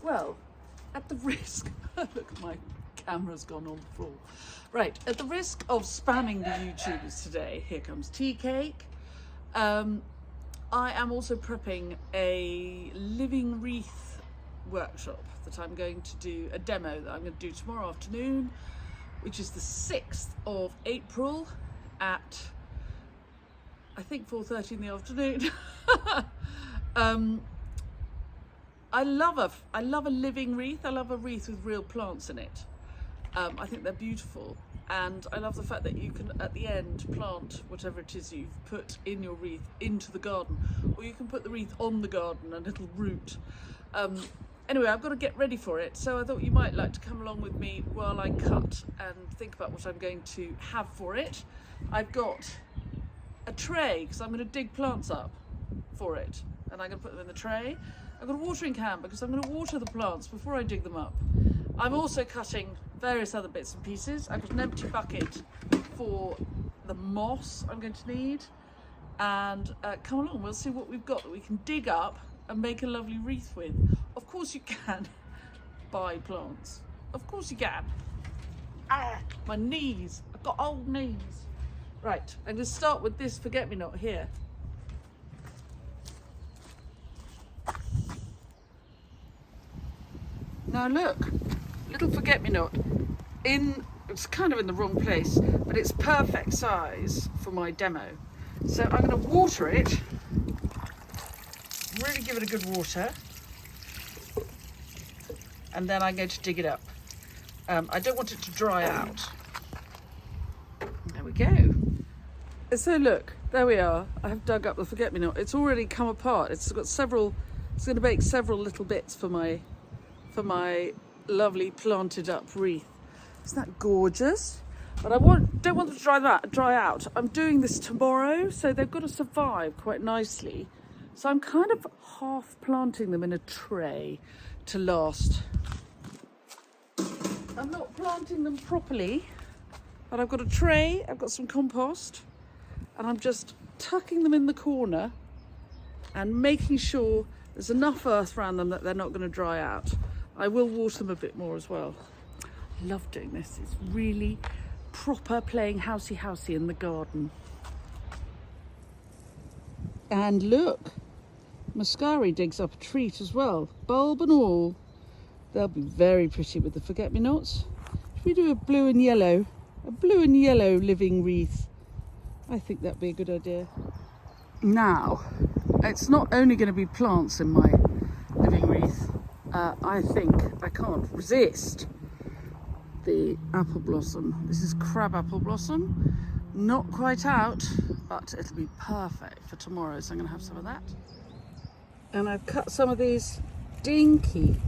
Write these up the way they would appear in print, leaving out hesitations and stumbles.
Well, at the risk, look, my camera's gone on the floor. Right, at the risk of spamming the YouTubers today, here comes tea cake. I am also prepping a Living Wreath workshop that I'm going to do, a demo that I'm going to do tomorrow afternoon, which is the 6th of April at, I think, 4:30 in the afternoon. I love a living wreath. I love a wreath with real plants in it. I think they're beautiful, and I love the fact that you can at the end plant whatever it is you've put in your wreath into the garden, or you can put the wreath on the garden and it'll root. Anyway, I've got to get ready for it, so I thought you might like to come along with me while I cut and think about what I'm going to have for it. I've got a tray because I'm going to dig plants up for it, and I'm going to put them in the tray. I've got a watering can because I'm going to water the plants before I dig them up. I'm also cutting various other bits and pieces. I've got an empty bucket for the moss I'm going to need, and come along, we'll see what we've got that we can dig up and make a lovely wreath with. Of course you can buy plants. Of course you can. My knees, I've got old knees. Right, I'm going to start with this forget-me-not here. Now look, little forget-me-not. It's kind of in the wrong place, but it's perfect size for my demo. So I'm going to water it, really give it a good water, and then I'm going to dig it up. I don't want it to dry out. There we go. So look, there we are. I have dug up the forget-me-not. It's already come apart. It's got several, it's going to make several little bits for my lovely planted up wreath. Isn't that gorgeous? But I don't want them to dry out. I'm doing this tomorrow, so they've got to survive quite nicely. So I'm kind of half planting them in a tray to last. I'm not planting them properly, but I've got a tray, I've got some compost, and I'm just tucking them in the corner and making sure there's enough earth around them that they're not going to dry out. I will water them a bit more as well. I love doing this. It's really proper playing housey in the garden. And look, Muscari digs up a treat as well, bulb and all. They'll be very pretty with the forget-me-nots. Should we do a blue and yellow living wreath? I think that'd be a good idea. Now, it's not only going to be plants in my living wreath. I think I can't resist the apple blossom. This is crab apple blossom. Not quite out, but it'll be perfect for tomorrow, so I'm going to have some of that. And I've cut some of these dinky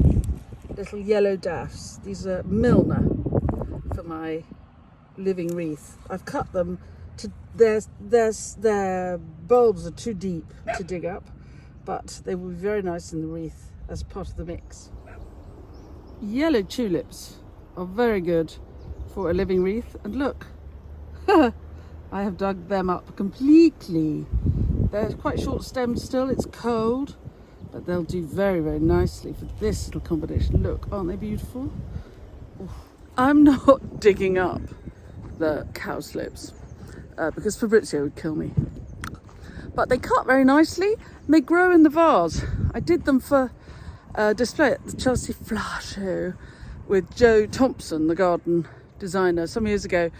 little yellow daffs. These are Milner for my living wreath. I've cut them to their bulbs are too deep to dig up, but they will be very nice in the wreath as part of the mix. Yellow tulips are very good for a living wreath, and look, I have dug them up completely. They're quite short stemmed still, it's cold, but they'll do very, very nicely for this little combination. Look, aren't they beautiful? Oof. I'm not digging up the cowslips because Fabrizio would kill me. But they cut very nicely and they grow in the vase. I did them for display at the Chelsea Flower Show with Joe Thompson, the garden designer, some years ago,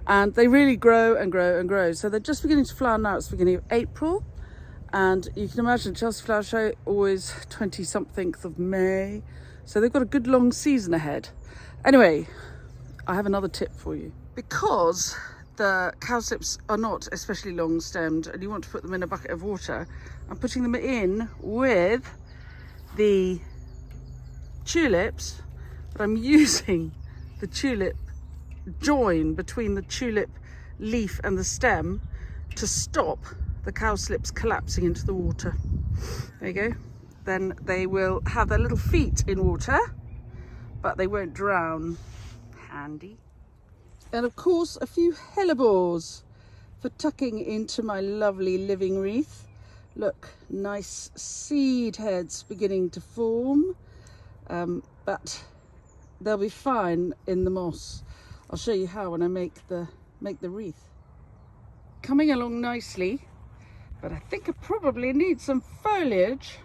and they really grow and grow and grow. So they're just beginning to flower now. It's the beginning of April, and you can imagine Chelsea Flower Show always 20-something of May, so they've got a good long season ahead. Anyway, I have another tip for you. Because the cowslips are not especially long stemmed and you want to put them in a bucket of water, I'm putting them in with the tulips, but I'm using the tulip join between the tulip leaf and the stem to stop the cowslips collapsing into the water. There you go. Then they will have their little feet in water, but they won't drown. Handy. And of course a few hellebores for tucking into my lovely living wreath. Look, nice seed heads beginning to form. but they'll be fine in the moss. I'll show you how when I make the wreath. Coming along nicely, but I think I probably need some foliage.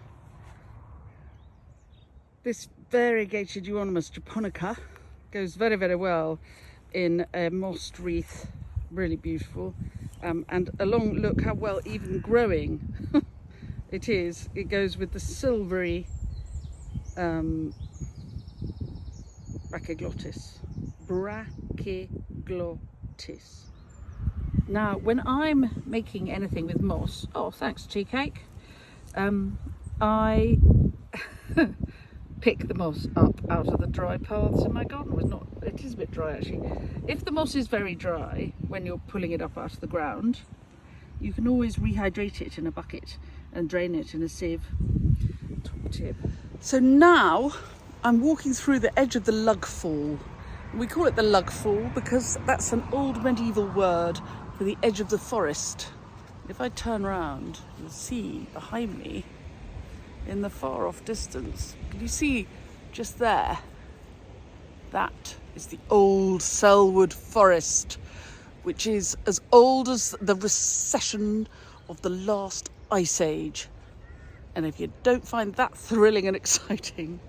This variegated euonymus japonica goes very, very well in a mossed wreath. Really beautiful. And along, look how well even growing it is. It goes with the silvery brachioglottis. Brachioglottis. Now, when I'm making anything with moss, oh, thanks, tea cake, I pick the moss up out of the dry paths in my garden. It is a bit dry actually. If the moss is very dry when you're pulling it up out of the ground, you can always rehydrate it in a bucket and drain it in a sieve. Top tip. So now I'm walking through the edge of the lug fall. We call it the lug fall because that's an old medieval word for the edge of the forest. If I turn around, you'll see behind me in the far off distance, can you see just there? That is the old Selwood forest, which is as old as the recession of the last ice age. And if you don't find that thrilling and exciting,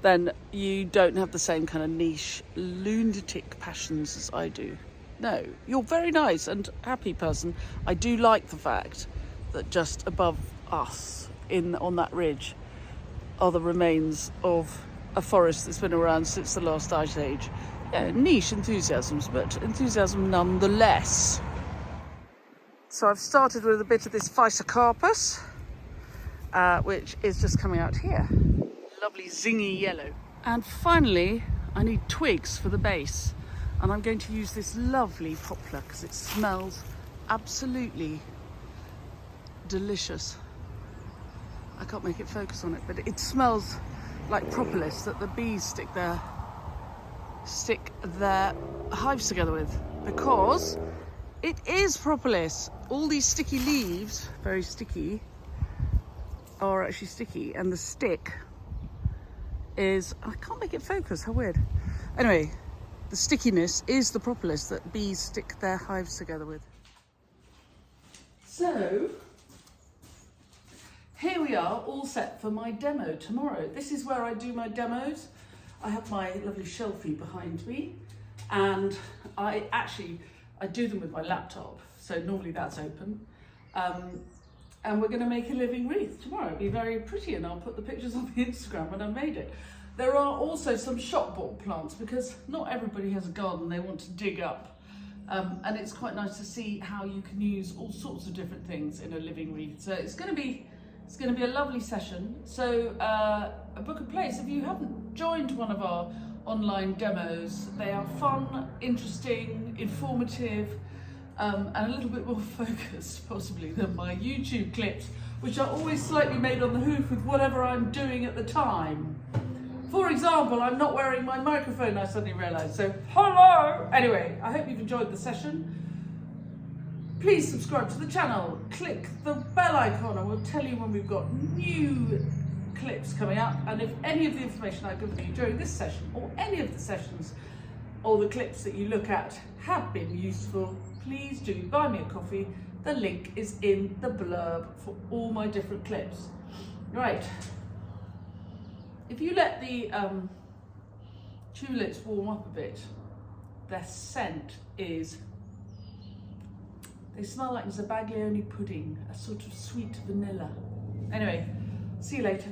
then you don't have the same kind of niche lunatic passions as I do. No, you're a very nice and happy person. I do like the fact that just above us on that ridge are the remains of a forest that's been around since the last ice age. Yeah, niche enthusiasms, but enthusiasm nonetheless. So I've started with a bit of this Physocarpus, which is just coming out here. Lovely zingy yellow. And finally, I need twigs for the base. And I'm going to use this lovely poplar because it smells absolutely delicious. I can't make it focus on it, but it smells like propolis that the bees stick their hives together with, because it is propolis. All these sticky leaves, very sticky, are actually sticky, and the stick is, I can't make it focus, how weird. Anyway, the stickiness is the propolis that bees stick their hives together with. So here we are, all set for my demo tomorrow. This is where I do my demos. I have my lovely shelfie behind me, and I do them with my laptop, so normally that's open. And we're going to make a living wreath tomorrow. It'll be very pretty, and I'll put the pictures on the Instagram when I've made it. There are also some shop bought plants, because not everybody has a garden they want to dig up. And it's quite nice to see how you can use all sorts of different things in a living wreath. So it's going to be a lovely session. So book a place. If you haven't joined one of our online demos, they are fun, interesting, informative, and a little bit more focused possibly than my YouTube clips, which are always slightly made on the hoof with whatever I'm doing at the time. For example, I'm not wearing my microphone, I suddenly realised, so hello! Anyway, I hope you've enjoyed the session. Please subscribe to the channel, click the bell icon, and we'll tell you when we've got new clips coming up. And if any of the information I've given you during this session, or any of the sessions, or the clips that you look at have been useful, please do buy me a coffee. The link is in the blurb for all my different clips. Right. If you let the tulips warm up a bit, their scent is, they smell like Zabaglione pudding, a sort of sweet vanilla. Anyway, see you later.